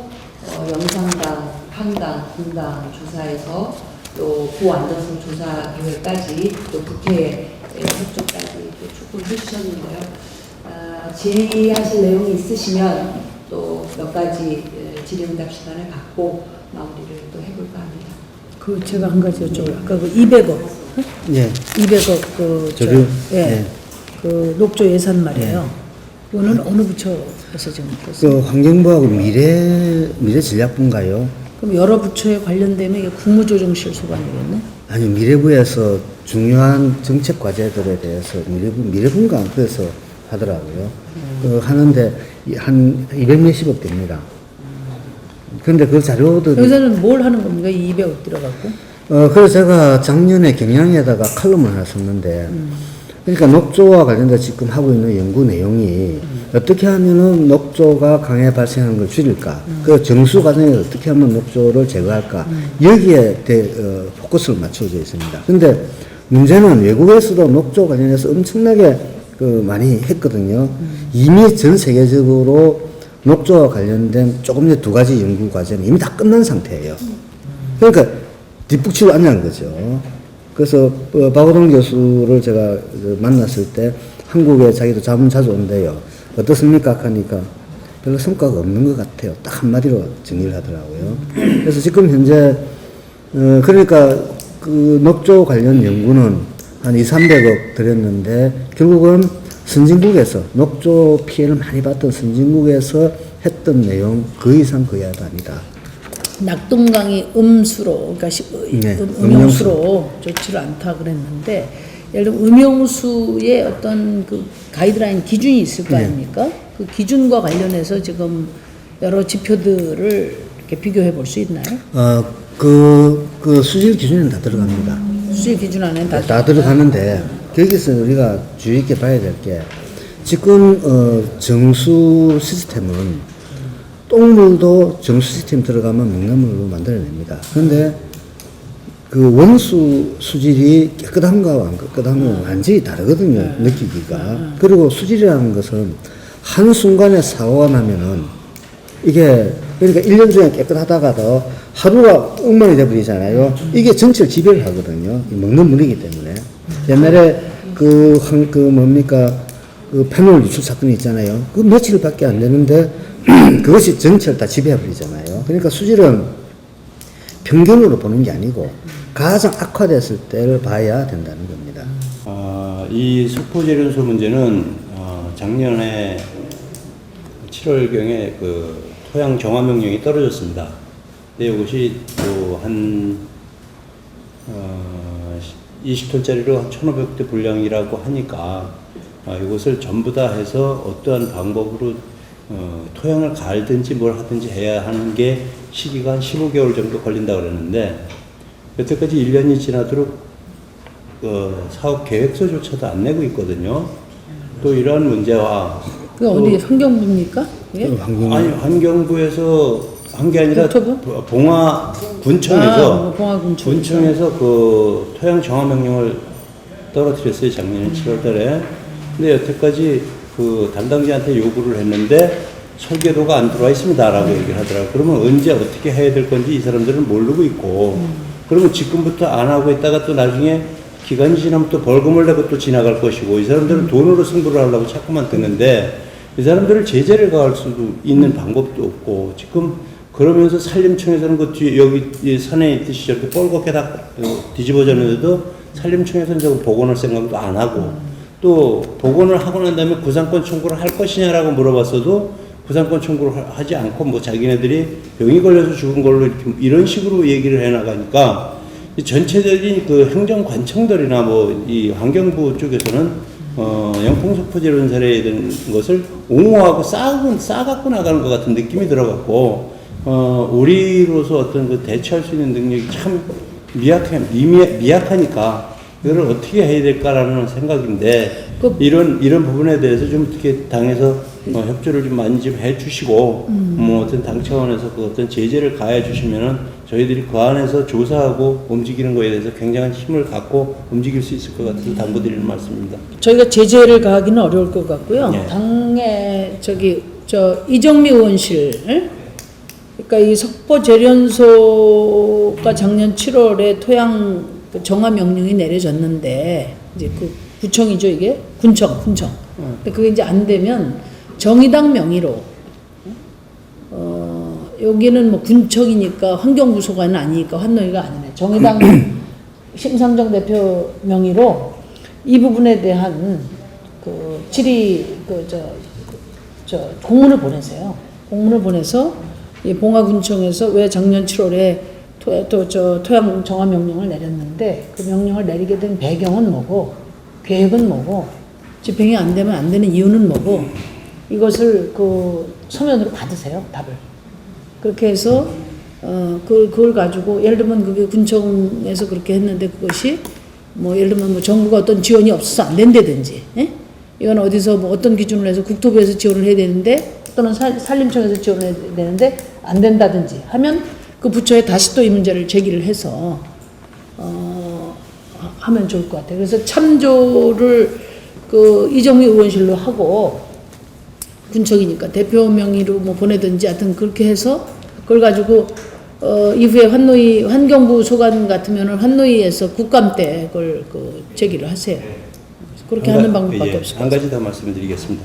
Speaker 1: 영산강, 한강, 분강 조사에서 또 고안전성 조사 계획까지 또 국회 협조까지 촉구를 해주셨는데요. 질의하실 내용이 있으시면 또 몇 가지 질의응답 시간을 갖고 마무리를 또 해볼까 합니다.
Speaker 2: 제가 한 가지 여쭤볼게요. 아까 200억.
Speaker 3: 예.
Speaker 2: 200억
Speaker 3: 저기,
Speaker 2: 예. 녹조 예산 말이에요. 이거는 어느 부처에서 지금 됐어요?
Speaker 3: 환경부하고 미래전략부인가요?
Speaker 2: 그럼 여러 부처에 관련되면 이게 국무조정실소가 아니겠네?
Speaker 3: 아니 미래부에서 중요한 정책 과제들에 대해서 미래부인가 그래서 하더라고요. 하는데 한 200몇십억 됩니다. 그런데 그 자료들이
Speaker 2: 여기서는 뭘 하는 겁니까? 200억 들어갔고?
Speaker 3: 그래서 제가 작년에 경향에다가 칼럼을 하나 썼는데 그러니까 녹조와 관련돼서 지금 하고 있는 연구 내용이 어떻게 하면은 녹조가 강에 발생하는 걸 줄일까? 그 정수 과정에서 어떻게 하면 녹조를 제거할까? 여기에 포커스를 맞춰져 있습니다. 근데 문제는 외국에서도 녹조 관련해서 엄청나게 많이 했거든요. 이미 전 세계적으로 녹조와 관련된 조금 전에 2가지 연구 과제는 이미 다 끝난 상태예요. 그러니까 뒷북치고 앉는 거죠. 그래서 박호동 교수를 제가 만났을 때 한국에 자기도 자문 자주 온대요. 어떻습니까? 하니까 별로 성과가 없는 것 같아요. 딱 한마디로 정리를 하더라고요. 그래서 지금 현재 그러니까 그 녹조 관련 연구는 한 200~300억 들였는데 결국은 선진국에서 녹조 피해를 많이 봤던 선진국에서 했던 내용 그 이상 그 이하도 아니다.
Speaker 2: 낙동강이 음수로, 그러니까
Speaker 3: 네,
Speaker 2: 음용수로 좋지를 않다 그랬는데, 예를 들면 음용수의 어떤 그 가이드라인 기준이 있을 거 아닙니까? 그 기준과 관련해서 지금 여러 지표들을 이렇게 비교해 볼 수 있나요?
Speaker 3: 그 수질 기준에는 다 들어갑니다.
Speaker 2: 수질 기준 안에
Speaker 3: 다 들어가는데 거기서 우리가 주의 있게 봐야 될 게 지금 정수 시스템은 똥물도 정수 시스템 들어가면 먹는 물로 만들어냅니다. 그런데 그 원수 수질이 깨끗한가와 안 깨끗한가는 완전히 다르거든요. 느끼기가. 그리고 수질이라는 것은 한순간에 사고가 나면은 이게 그러니까 1년 중에 깨끗하다가도 하루가 엉망이 돼버리잖아요. 이게 전체를 지배를 하거든요. 이 먹는 물이기 때문에. 옛날에 그 페놀 유출 사건이 있잖아요. 그 며칠밖에 안 되는데 그것이 전체를 다 지배해버리잖아요. 그러니까 수질은 평균으로 보는 게 아니고 가장 악화됐을 때를 봐야 된다는 겁니다.
Speaker 4: 이 석포재련소 문제는 작년에 7월경에 그 토양 정화 명령이 떨어졌습니다. 근데 이것이 또 한 20톤짜리로 1,500대 분량이라고 하니까 이것을 전부 다 해서 어떠한 방법으로 토양을 갈든지 뭘 하든지 해야 하는 게 시기가 한 15개월 정도 걸린다 그러는데 여태까지 1년이 지나도록 사업 계획서조차도 안 내고 있거든요. 또 이러한 문제와
Speaker 2: 그 어디 환경부입니까? 예?
Speaker 4: 아니 환경부에서 한 게 아니라
Speaker 2: 국토부?
Speaker 4: 봉화군청에서
Speaker 2: 봉화군청.
Speaker 4: 그 토양 정화 명령을 떨어뜨렸어요. 작년 7월달에. 근데 여태까지 그 담당자한테 요구를 했는데 설계도가 안 들어와 있습니다라고 얘기를 하더라고요. 그러면 언제 어떻게 해야 될 건지 이 사람들은 모르고 있고 그러면 지금부터 안 하고 있다가 또 나중에 기간이 지나면 또 벌금을 내고 또 지나갈 것이고 이 사람들은 돈으로 승부를 하려고 자꾸만 드는데 이 사람들을 제재를 가할 수도 있는 방법도 없고 지금 그러면서 산림청에서는 그 뒤에 여기 이 산에 있듯이 저렇게 뻘겋게 다 뒤집어졌는데도 산림청에서는 저거 복원할 생각도 안 하고 또 복원을 하고 난 다음에 구상권 청구를 할 것이냐라고 물어봤어도 구상권 청구를 하지 않고 뭐 자기네들이 병이 걸려서 죽은 걸로 이렇게 이런 식으로 얘기를 해나가니까 전체적인 그 행정관청들이나 뭐 이 환경부 쪽에서는 영풍석포재련사에 된 것을 옹호하고 싸갖고 나가는 것 같은 느낌이 들어갖고 우리로서 어떤 그 대처할 수 있는 능력이 참 미약하니까 이거를 어떻게 해야 될까라는 생각인데 이런 부분에 대해서 좀 어떻게 당에서 협조를 좀 많이 좀 해주시고 뭐 어떤 당 차원에서 그 어떤 제재를 가해 주시면은 저희들이 그 안에서 조사하고 움직이는 거에 대해서 굉장한 힘을 갖고 움직일 수 있을 것 같아서 당부드리는 말씀입니다.
Speaker 2: 저희가 제재를 가하기는 어려울 것 같고요.
Speaker 4: 네.
Speaker 2: 당에 이정미 의원실, 그러니까 이 석포재련소가 작년 7월에 토양 정화 명령이 내려졌는데 이제 그 구청이죠 이게 군청. 근데 그게 이제 안 되면 정의당 명의로 여기는 뭐 군청이니까 환경부 소관은 아니니까 환노위가 아니네. 정의당 심상정 대표 명의로 이 부분에 대한 그 질의 공문을 보내세요. 공문을 보내서 이 봉화군청에서 왜 작년 7월에 토양 정화 명령을 내렸는데 그 명령을 내리게 된 배경은 뭐고 계획은 뭐고 집행이 안 되면 안 되는 이유는 뭐고 이것을 그 서면으로 받으세요. 답을. 그렇게 해서 그걸 가지고 예를 들면 그게 군청에서 그렇게 했는데 그것이 뭐 예를 들면 뭐 정부가 어떤 지원이 없어서 안 된다든지 이건 어디서 뭐 어떤 기준으로 해서 국토부에서 지원을 해야 되는데 또는 산림청에서 지원을 해야 되는데 안 된다든지 하면 그 부처에 다시 또 이 문제를 제기를 해서 하면 좋을 것 같아요. 그래서 참조를 그 이정미 의원실로 하고 군청이니까 대표 명의로 뭐 보내든지 하여튼 그렇게 해서 그걸 가지고 이후에 환노위 환경부 소관 같으면은 환노위에서 국감 때 그걸 그 제기를 하세요. 그렇게 하는 방법밖에 없을 것
Speaker 4: 한
Speaker 2: 같습니다.
Speaker 4: 가지 더 말씀드리겠습니다.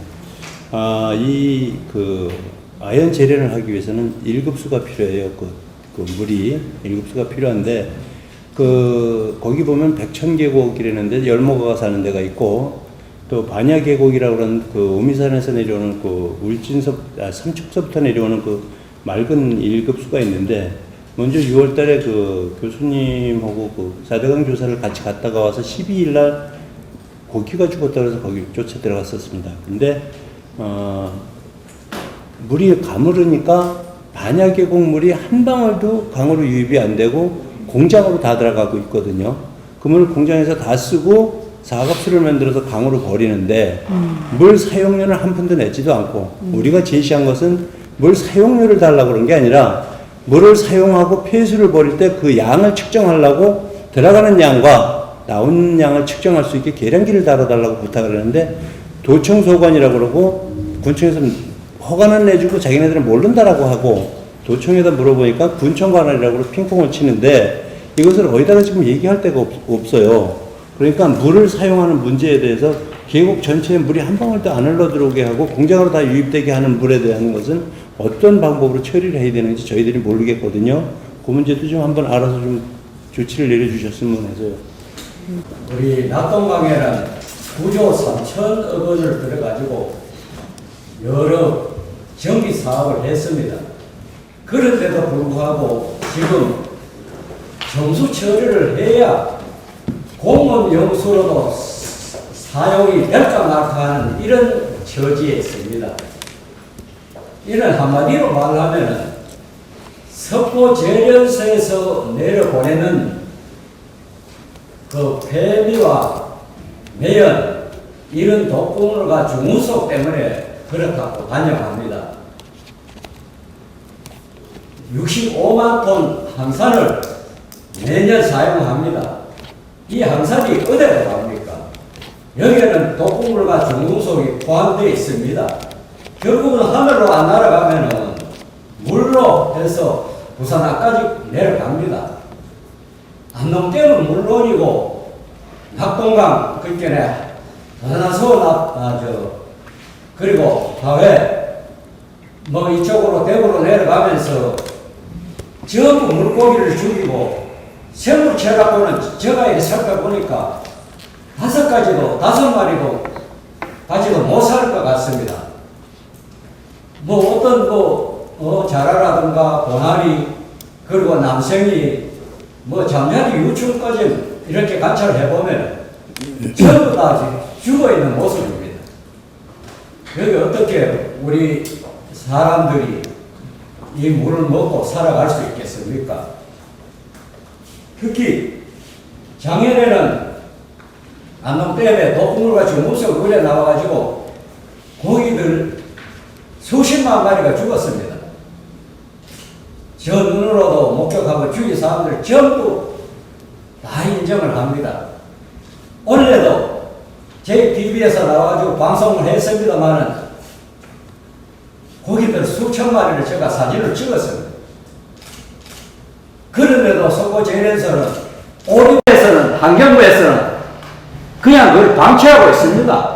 Speaker 4: 이 아연 재련을 하기 위해서는 1급수가 필요해요. 그 물이 1급수가 필요한데 거기 보면 백천계곡이라는데 열목어가 사는 데가 있고 또 반야계곡이라고 하는 오미산에서 내려오는 삼척서부터 내려오는 맑은 1급수가 있는데 먼저 6월달에 교수님하고 4대강 조사를 같이 갔다가 와서 12일날 고기가 죽었다고 해서 거기 쫓아 들어갔었습니다. 근데 물이 가물으니까 반야계곡 물이 한 방울도 강으로 유입이 안 되고 공장으로 다 들어가고 있거든요. 그 물을 공장에서 다 쓰고 사각수를 만들어서 강으로 버리는데 물 사용료를 한 푼도 내지도 않고 우리가 제시한 것은 물 사용료를 달라고 그런 게 아니라 물을 사용하고 폐수를 버릴 때 그 양을 측정하려고 들어가는 양과 나오는 양을 측정할 수 있게 계량기를 달아달라고 부탁을 했는데 도청소관이라고 그러고 군청에서 허가는 내주고 자기네들은 모른다라고 하고 도청에다 물어보니까 군청관할이라고 핑퐁을 치는데 이것을 어디다가 지금 얘기할 데가 없어요. 그러니까 물을 사용하는 문제에 대해서 계곡 전체에 물이 한 방울도 안 흘러 들어오게 하고 공장으로 다 유입되게 하는 물에 대한 것은 어떤 방법으로 처리를 해야 되는지 저희들이 모르겠거든요. 그 문제도 좀 한번 알아서 좀 조치를 내려주셨으면 해서요.
Speaker 5: 우리 낙동강에는 9조 3천억 원을 들여가지고 여러 정비 사업을 했습니다. 그런데도 불구하고 지금 정수 처리를 해야 공원 영수로도 사용이 될까 말까 하는 이런 처지에 있습니다. 이런 한마디로 말하면 석고 재련소에서 내려보내는 그 폐비와 매연 이런 독극물과 중우소 때문에 그렇다고 단정합니다. 65만 톤 항산을 매년 사용합니다. 이 항산이 어디로 갑니까? 여기에는 독극물과 중금속이 포함되어 있습니다. 결국은 하늘로 안 날아가면은 물로 해서 부산 앞까지 내려갑니다. 안동댐은 물론이고 낙동강 그렇게네 부산서 그리고 하회 뭐 이쪽으로 대구로 내려가면서 전부 물고기를 죽이고 생물체라고는 제가 이렇게 살펴보니까 5마리도 가지고 못 살 것 같습니다. 뭐 어떤 자라라든가 보나리 그리고 남생이 뭐 잠자리 유충까지 이렇게 관찰해 보면 전부 다 죽어 있는 모습입니다. 여기 어떻게 우리 사람들이 이 물을 먹고 살아갈 수 있겠습니까? 특히 작년에는 안동댐에 독극물과 중금속이 흘려 나와가지고 고기들 수십만 마리가 죽었습니다. 저 눈으로도 목격하고 주위 사람들 전부 다 인정을 합니다. 원래도 JTB에서 나와가지고 방송을 했습니다만은 고기들 수천 마리를 제가 사진을 찍었습니다. 그런데도 석고 재련소는 오리에서는 환경부에서는 그냥 그걸 방치하고 있습니다.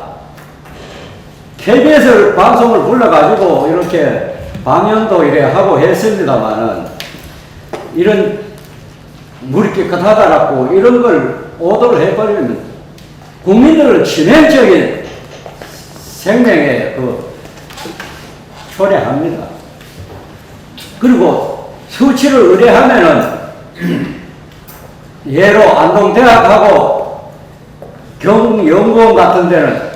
Speaker 5: KBS 방송을 불러가지고 이렇게 방연도 이래 하고 했습니다만은 이런 물이 깨끗하다라고 이런 걸 오도를 해버리면 국민들은 치명적인 생명에 초래합니다. 그리고 수치를 의뢰하면은 예로 안동대학하고 경연구원 같은 데는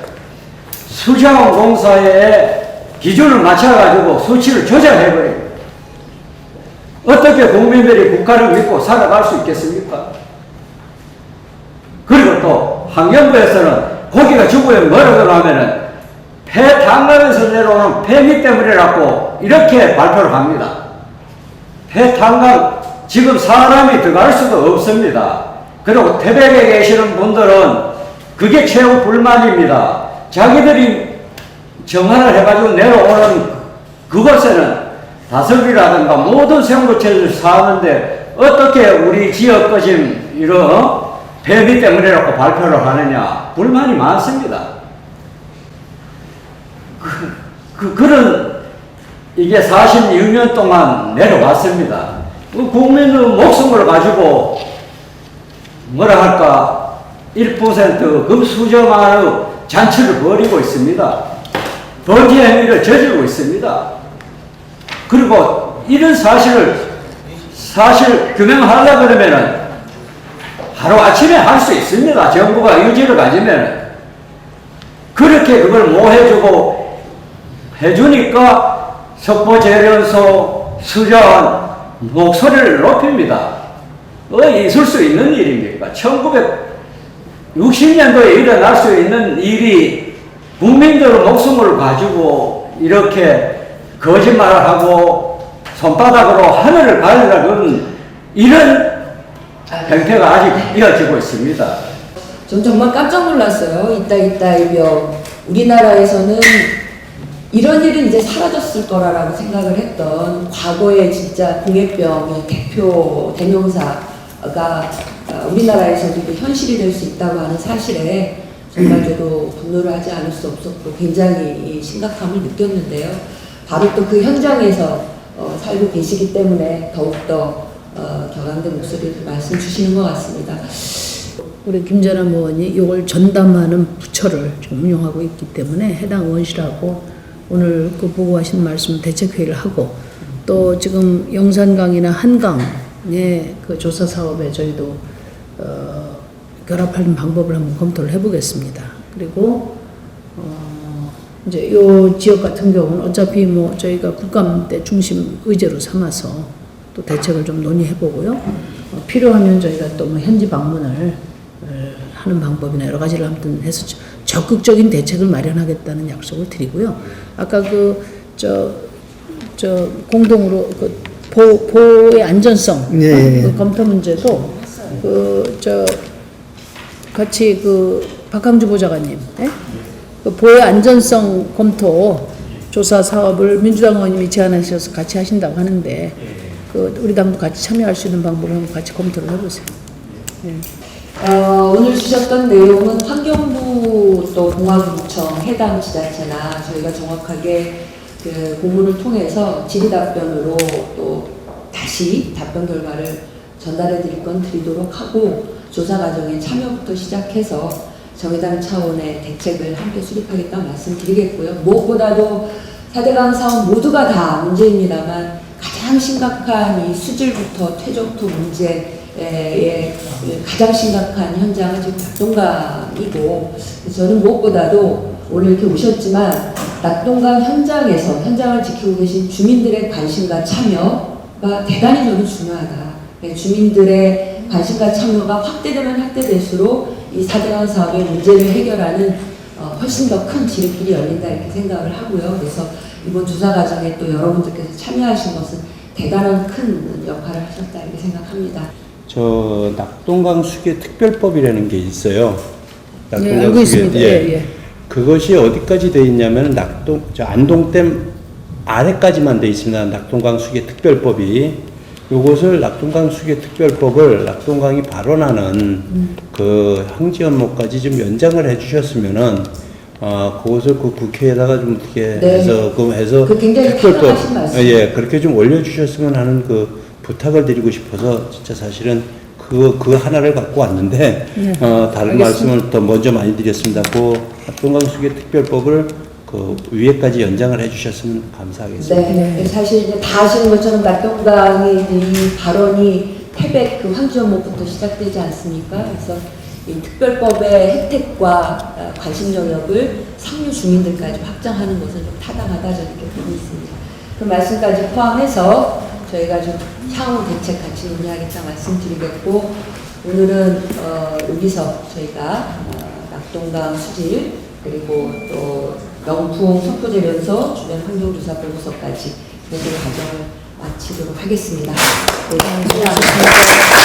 Speaker 5: 수자원공사에 기준을 맞춰가지고 수치를 조절해버립니다. 어떻게 국민들이 국가를 믿고 살아갈 수 있겠습니까? 그리고 또 환경부에서는 고기가 죽으면 뭐라고 하면은 폐탄강에서 내려오는 폐미 때문이라고 이렇게 발표를 합니다. 폐탄강 지금 사람이 들어갈 수도 없습니다. 그리고 태백에 계시는 분들은 그게 최후 불만입니다. 자기들이 정화를 해가지고 내려오는 그곳에는 다슬기라든가 모든 생물체들이 사는데 어떻게 우리 지역 것임 이런 폐비 때문이라고 발표를 하느냐 불만이 많습니다. 그런 이게 46년 동안 내려왔습니다. 국민의 목숨을 가지고 뭐라 할까 1% 금수저만의 잔치를 벌이고 있습니다. 범죄 행위를 저지르고 있습니다. 그리고 이런 사실 규명하려고 그러면은 하루아침에 할 수 있습니다. 정부가 의지를 가지면. 그렇게 그걸 못 해주니까 석보재련소, 수자원 목소리를 높입니다. 있을 수 있는 일입니까? 1960년도에 일어날 수 있는 일이 국민들의 목숨을 가지고 이렇게 거짓말을 하고 손바닥으로 하늘을 가리려는 이런 행태가 아직 이어지고 있습니다.
Speaker 1: 전 정말 깜짝 놀랐어요. 이따 이병. 우리나라에서는 이런 일은 이제 사라졌을 거라고 생각을 했던 과거에 진짜 공해병의 대표 대명사가 우리나라에서도 현실이 될 수 있다고 하는 사실에 정말 저도 분노를 하지 않을 수 없었고 굉장히 심각함을 느꼈는데요. 바로 또 그 현장에서 살고 계시기 때문에 더욱더 격앙된 목소리를 말씀 주시는 것 같습니다.
Speaker 2: 우리 김전환 의원이 이걸 전담하는 부처를 지금 운영하고 있기 때문에 해당 의원실하고 오늘 그 보고하신 말씀 대책회의를 하고 또 지금 영산강이나 한강의 그 조사 사업에 저희도 결합하는 방법을 한번 검토를 해보겠습니다. 그리고 이제 이 지역 같은 경우는 어차피 뭐 저희가 국감대 중심 의제로 삼아서 또 대책을 좀 논의해보고요. 필요하면 저희가 또 뭐 현지 방문을 하는 방법이나 여러 가지를 아무튼 해서 적극적인 대책을 마련하겠다는 약속을 드리고요. 아까 공동으로 보호의 안전성 그 검토 문제도 같이 박항주 보좌관님 그 보호의 안전성 검토 조사 사업을 민주당 의원님이 제안하셔서 같이 하신다고 하는데 우리 당도 같이 참여할 수 있는 방법을 한번 같이 검토를 해보세요. 네.
Speaker 1: 오늘 주셨던 내용은 환경부 또 동아구청 해당 지자체나 저희가 정확하게 그 공문을 통해서 질의답변으로 또 다시 답변 결과를 전달해 드릴 건 드리도록 하고 조사 과정에 참여부터 시작해서 정의당 차원의 대책을 함께 수립하겠다 말씀드리겠고요. 무엇보다도 4대강 사업 모두가 다 문제입니다만 가장 심각한 이 수질부터 퇴적토 문제에 가장 심각한 현장은 지금 낙동강이고 저는 무엇보다도 오늘 이렇게 오셨지만 낙동강 현장을 지키고 계신 주민들의 관심과 참여가 대단히 저는 중요하다. 주민들의 관심과 참여가 확대되면 확대될수록 이 4대강 사업의 문제를 해결하는 훨씬 더 큰 지름길이 열린다 이렇게 생각을 하고요. 그래서 이번 조사 과정에 또 여러분들께서 참여하신 것은 대단한 큰 역할을 하셨다 이렇게 생각합니다.
Speaker 4: 저 낙동강 수계 특별법이라는 게 있어요.
Speaker 2: 네, 알고 있습니다. 예.
Speaker 4: 그것이 어디까지 돼 있냐면 안동댐 아래까지만 돼 있습니다. 낙동강 수계 특별법이. 요것을 낙동강 수계 특별법을 낙동강이 발원하는 그 항지 연못까지 좀 연장을 해주셨으면은 그것을 그 국회에다가 좀 어떻게 해서
Speaker 1: 그 굉장히 타당하신 말씀.
Speaker 4: 그렇게 좀 올려주셨으면 하는 그 부탁을 드리고 싶어서 진짜 사실은 그 하나를 갖고 왔는데 다른 말씀을 더 먼저 많이 드렸습니다. 그 낙동강 수계 특별법을 그 위에까지 연장을 해주셨으면 감사하겠습니다.
Speaker 1: 네, 사실 이제 다 아시는 것처럼 낙동강의 이 발언이 태백 그 황지연못부터 시작되지 않습니까? 그래서 이 특별법의 혜택과 관심 영역을 상류 주민들까지 확장하는 것은 좀 타당하다 저는 이렇게 보고 있습니다. 그 말씀까지 포함해서 저희가 좀 향후 대책 같이 논의하겠다 말씀드리겠고 오늘은 여기서 저희가 낙동강 수질 그리고 또 영풍 석포재련소 주변 환경조사 보고서까지 모든 과정을 마치도록 하겠습니다. 네, 수고하셨습니다.